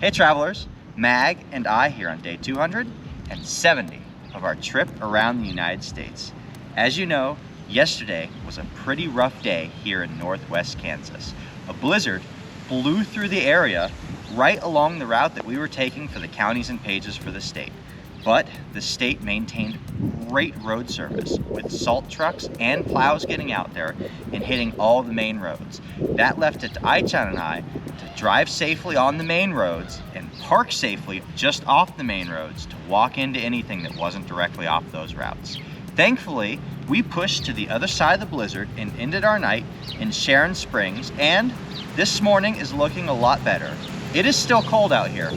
Hey travelers, Mag and I here on day 270 of our trip around the United States. As you know, yesterday was a pretty rough day here in northwest Kansas. A blizzard blew through the area right along the route that we were taking for the counties and pages for the state. But the state maintained great road service with salt trucks and plows getting out there and hitting all the main roads. That left it to Aichan and I to drive safely on the main roads and park safely just off the main roads to walk into anything that wasn't directly off those routes. Thankfully, we pushed to the other side of the blizzard and ended our night in Sharon Springs, and this morning is looking a lot better. It is still cold out here,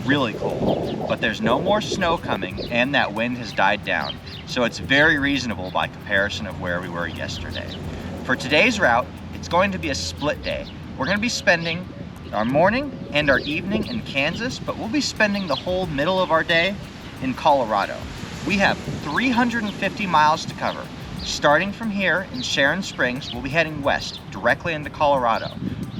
really cold, but there's no more snow coming and that wind has died down, so it's very reasonable by comparison of where we were yesterday. For today's route, it's going to be a split day. We're going to be spending our morning and our evening in Kansas, but we'll be spending the whole middle of our day in Colorado. We have 350 miles to cover. Starting from here in Sharon Springs, we'll be heading west directly into Colorado.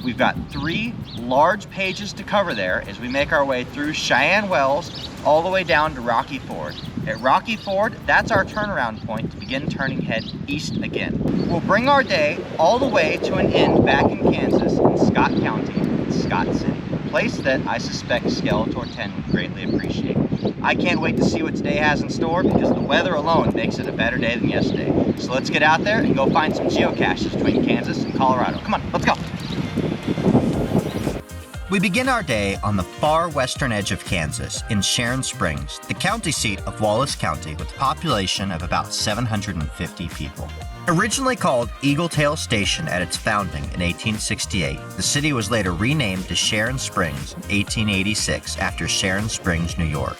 We've got 3 large pages to cover there as we make our way through Cheyenne Wells all the way down to Rocky Ford. At Rocky Ford, that's our turnaround point to begin turning head east again. We'll bring our day all the way to an end back in Kansas in Scott County, in Scott City, a place that I suspect Skeletor 10 would greatly appreciate. I can't wait to see what today has in store because the weather alone makes it a better day than yesterday. So let's get out there and go find some geocaches between Kansas and Colorado. Come on, let's go. We begin our day on the far western edge of Kansas in Sharon Springs, the county seat of Wallace County with a population of about 750 people. Originally called Eagle Tail Station at its founding in 1868, the city was later renamed to Sharon Springs in 1886 after Sharon Springs, New York.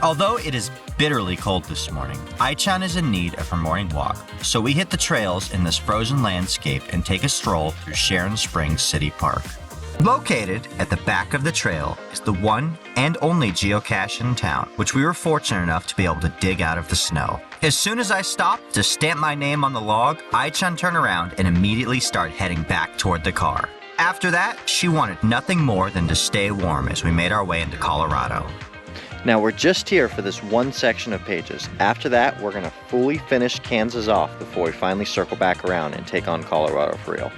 Although it is bitterly cold this morning, Aichan is in need of her morning walk, so we hit the trails in this frozen landscape and take a stroll through Sharon Springs City Park. Located at the back of the trail is the one and only geocache in town, which we were fortunate enough to be able to dig out of the snow. As soon as I stopped to stamp my name on the log, Aichan turned around and immediately started heading back toward the car. After that, she wanted nothing more than to stay warm as we made our way into Colorado. Now we're just here for this one section of pages. After that, we're gonna fully finish Kansas off before we finally circle back around and take on Colorado for real.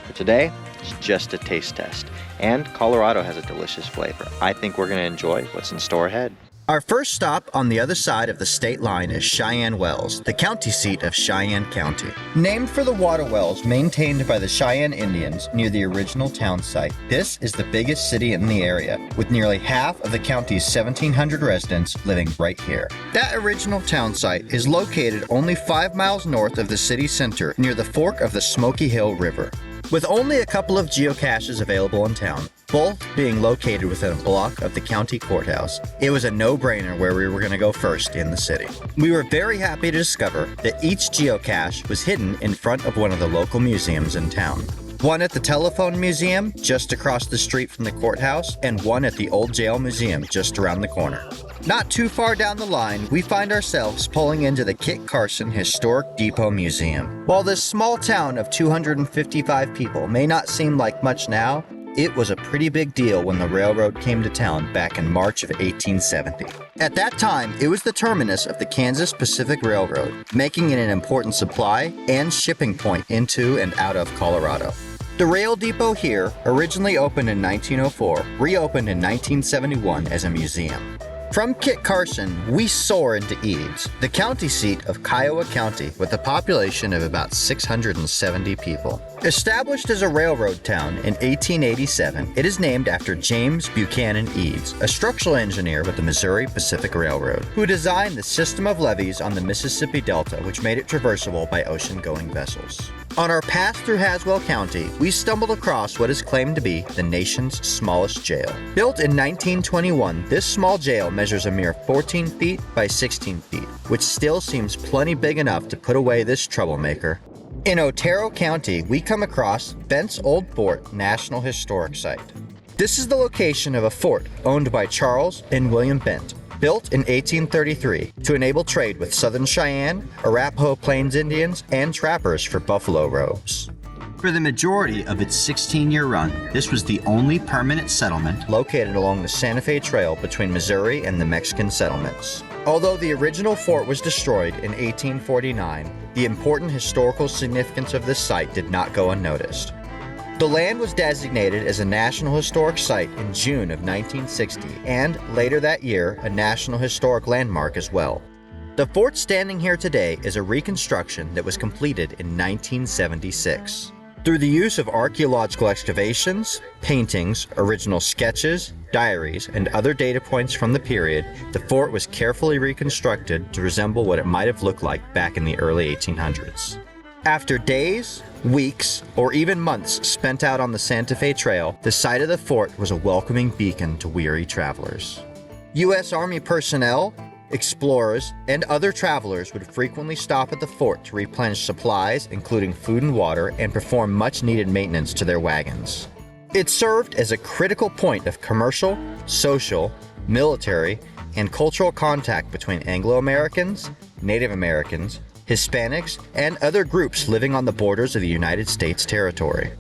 For today, it's just a taste test. And Colorado has a delicious flavor. I think we're gonna enjoy what's in store ahead. Our first stop on the other side of the state line is Cheyenne Wells, the county seat of Cheyenne County. Named for the water wells maintained by the Cheyenne Indians near the original town site, this is the biggest city in the area, with nearly half of the county's 1,700 residents living right here. That original town site is located only 5 miles north of the city center near the fork of the Smoky Hill River. With only a couple of geocaches available in town, both being located within a block of the county courthouse, it was a no-brainer where we were going to go first in the city. We were very happy to discover that each geocache was hidden in front of one of the local museums in town. One at the Telephone Museum, just across the street from the courthouse, and one at the Old Jail Museum, just around the corner. Not too far down the line, we find ourselves pulling into the Kit Carson Historic Depot Museum. While this small town of 255 people may not seem like much now, it was a pretty big deal when the railroad came to town back in March of 1870. At that time, it was the terminus of the Kansas Pacific Railroad, making it an important supply and shipping point into and out of Colorado. The rail depot here, originally opened in 1904, reopened in 1971 as a museum. From Kit Carson, we soar into Eads, the county seat of Kiowa County with a population of about 670 people. Established as a railroad town in 1887, it is named after James Buchanan Eads, a structural engineer with the Missouri Pacific Railroad, who designed the system of levees on the Mississippi Delta, which made it traversable by ocean-going vessels. On our path through Haswell County, we stumbled across what is claimed to be the nation's smallest jail. Built in 1921, this small jail measures a mere 14 feet by 16 feet, which still seems plenty big enough to put away this troublemaker. In Otero County, we come across Bent's Old Fort National Historic Site. This is the location of a fort owned by Charles and William Bent, built in 1833 to enable trade with Southern Cheyenne, Arapaho Plains Indians, and trappers for buffalo robes. For the majority of its 16-year run, this was the only permanent settlement located along the Santa Fe Trail between Missouri and the Mexican settlements. Although the original fort was destroyed in 1849, the important historical significance of this site did not go unnoticed. The land was designated as a National Historic Site in June of 1960, and later that year, a National Historic Landmark as well. The fort standing here today is a reconstruction that was completed in 1976. Through the use of archaeological excavations, paintings, original sketches, diaries, and other data points from the period, the fort was carefully reconstructed to resemble what it might have looked like back in the early 1800s. After days, weeks, or even months spent out on the Santa Fe Trail, the site of the fort was a welcoming beacon to weary travelers. U.S. Army personnel, explorers, and other travelers would frequently stop at the fort to replenish supplies, including food and water, and perform much-needed maintenance to their wagons. It served as a critical point of commercial, social, military, and cultural contact between Anglo-Americans, Native Americans, Hispanics, and other groups living on the borders of the United States territory.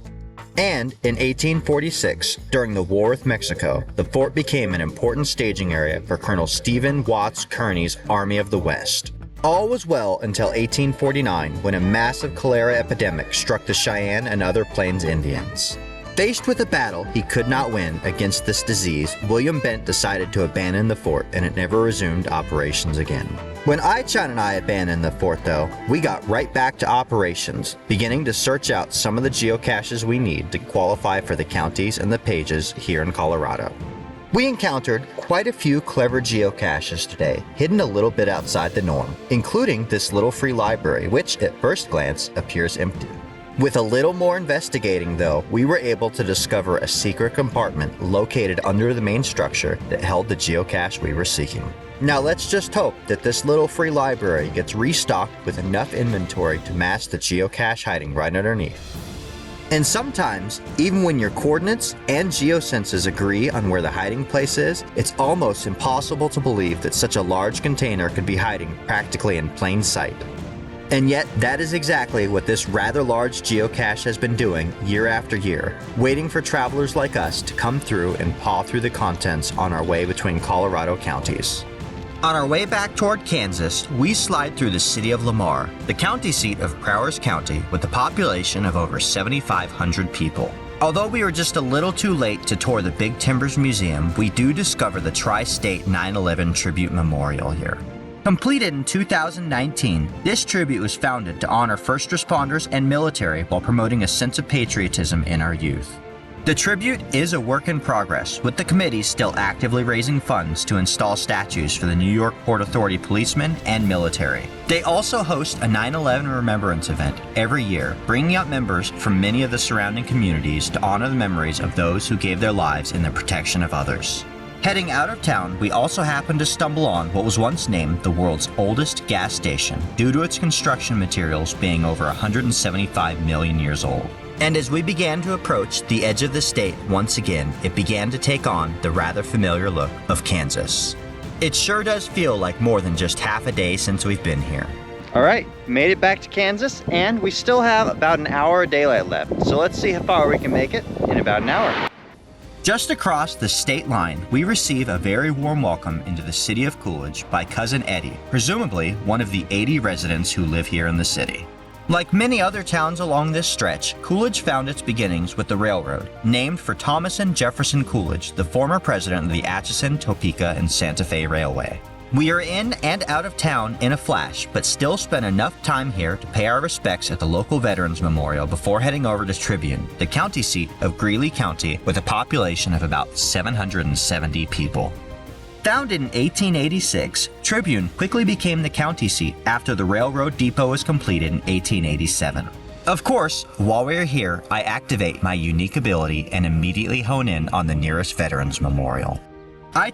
And in 1846, during the War with Mexico, the fort became an important staging area for Colonel Stephen Watts Kearny's Army of the West. All was well until 1849, when a massive cholera epidemic struck the Cheyenne and other Plains Indians. Faced with a battle he could not win against this disease, William Bent decided to abandon the fort, and it never resumed operations again. When Sharon and I abandoned the fort, though, we got right back to operations, beginning to search out some of the geocaches we need to qualify for the counties and the pages here in Colorado. We encountered quite a few clever geocaches today, hidden a little bit outside the norm, including this little free library, which at first glance appears empty. With a little more investigating, though, we were able to discover a secret compartment located under the main structure that held the geocache we were seeking. Now let's just hope that this little free library gets restocked with enough inventory to match the geocache hiding right underneath. And sometimes, even when your coordinates and geosenses agree on where the hiding place is, it's almost impossible to believe that such a large container could be hiding practically in plain sight. And yet, that is exactly what this rather large geocache has been doing year after year, waiting for travelers like us to come through and paw through the contents on our way between Colorado counties. On our way back toward Kansas, we slide through the city of Lamar, the county seat of Prowers County, with a population of over 7,500 people. Although we were just a little too late to tour the Big Timbers Museum, we do discover the Tri-State 9/11 Tribute Memorial here. Completed in 2019, this tribute was founded to honor first responders and military while promoting a sense of patriotism in our youth. The tribute is a work in progress, with the committee still actively raising funds to install statues for the New York Port Authority policemen and military. They also host a 9/11 remembrance event every year, bringing out members from many of the surrounding communities to honor the memories of those who gave their lives in the protection of others. Heading out of town, we also happened to stumble on what was once named the world's oldest gas station, due to its construction materials being over 175 million years old. And as we began to approach the edge of the state once again, it began to take on the rather familiar look of Kansas. It sure does feel like more than just half a day since we've been here. All right, made it back to Kansas, and we still have about an hour of daylight left. So let's see how far we can make it in about an hour. Just across the state line, we receive a very warm welcome into the city of Coolidge by Cousin Eddie, presumably one of the 80 residents who live here in the city. Like many other towns along this stretch, Coolidge found its beginnings with the railroad, named for Thomas and Jefferson Coolidge, the former president of the Atchison, Topeka, and Santa Fe Railway. We are in and out of town in a flash, but still spent enough time here to pay our respects at the local Veterans Memorial before heading over to Tribune, the county seat of Greeley County, with a population of about 770 people. Founded in 1886, Tribune quickly became the county seat after the railroad depot was completed in 1887. Of course, while we're here, I activate my unique ability and immediately hone in on the nearest Veterans Memorial.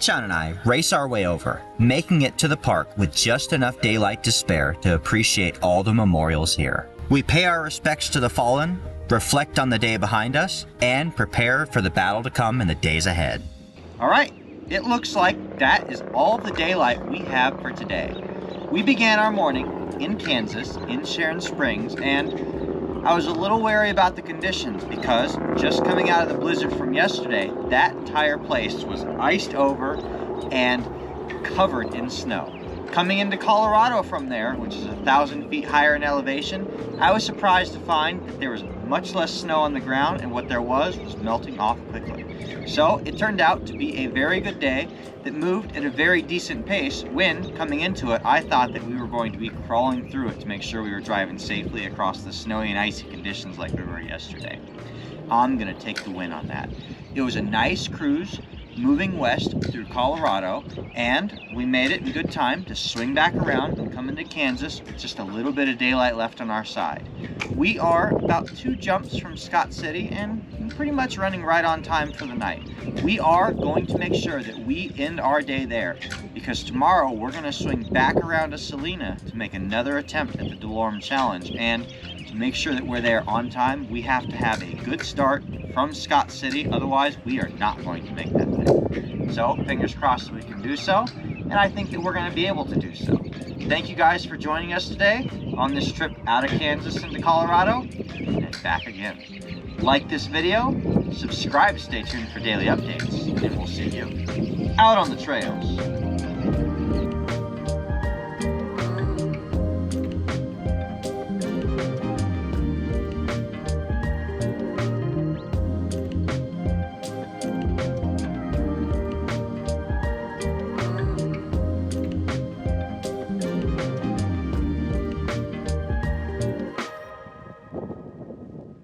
Sharon and I race our way over, making it to the park with just enough daylight to spare to appreciate all the memorials here. We pay our respects to the fallen, reflect on the day behind us, and prepare for the battle to come in the days ahead. All right, it looks like that is all the daylight we have for today. We began our morning in Kansas, in Sharon Springs, and I was a little wary about the conditions because just coming out of the blizzard from yesterday, that entire place was iced over and covered in snow. Coming into Colorado from there, which is 1,000 feet higher in elevation, I was surprised to find that there was much less snow on the ground, and what there was melting off quickly. So it turned out to be a very good day that moved at a very decent pace when, coming into it, I thought that we were going to be crawling through it to make sure we were driving safely across the snowy and icy conditions like we were yesterday. I'm gonna take the win on that. It was a nice cruise, moving west through Colorado, and we made it in good time to swing back around and come into Kansas with just a little bit of daylight left on our side. We are about 2 jumps from Scott City and pretty much running right on time for the night. We are going to make sure that we end our day there because tomorrow we're going to swing back around to Salina to make another attempt at the DeLorme Challenge, and to make sure that we're there on time, we have to have a good start from Scott City, otherwise we are not going to make that thing. So fingers crossed that we can do so, and I think that we're going to be able to do so. Thank you guys for joining us today on this trip out of Kansas into Colorado and back again. Like this video, subscribe to stay tuned for daily updates, and we'll see you out on the trails.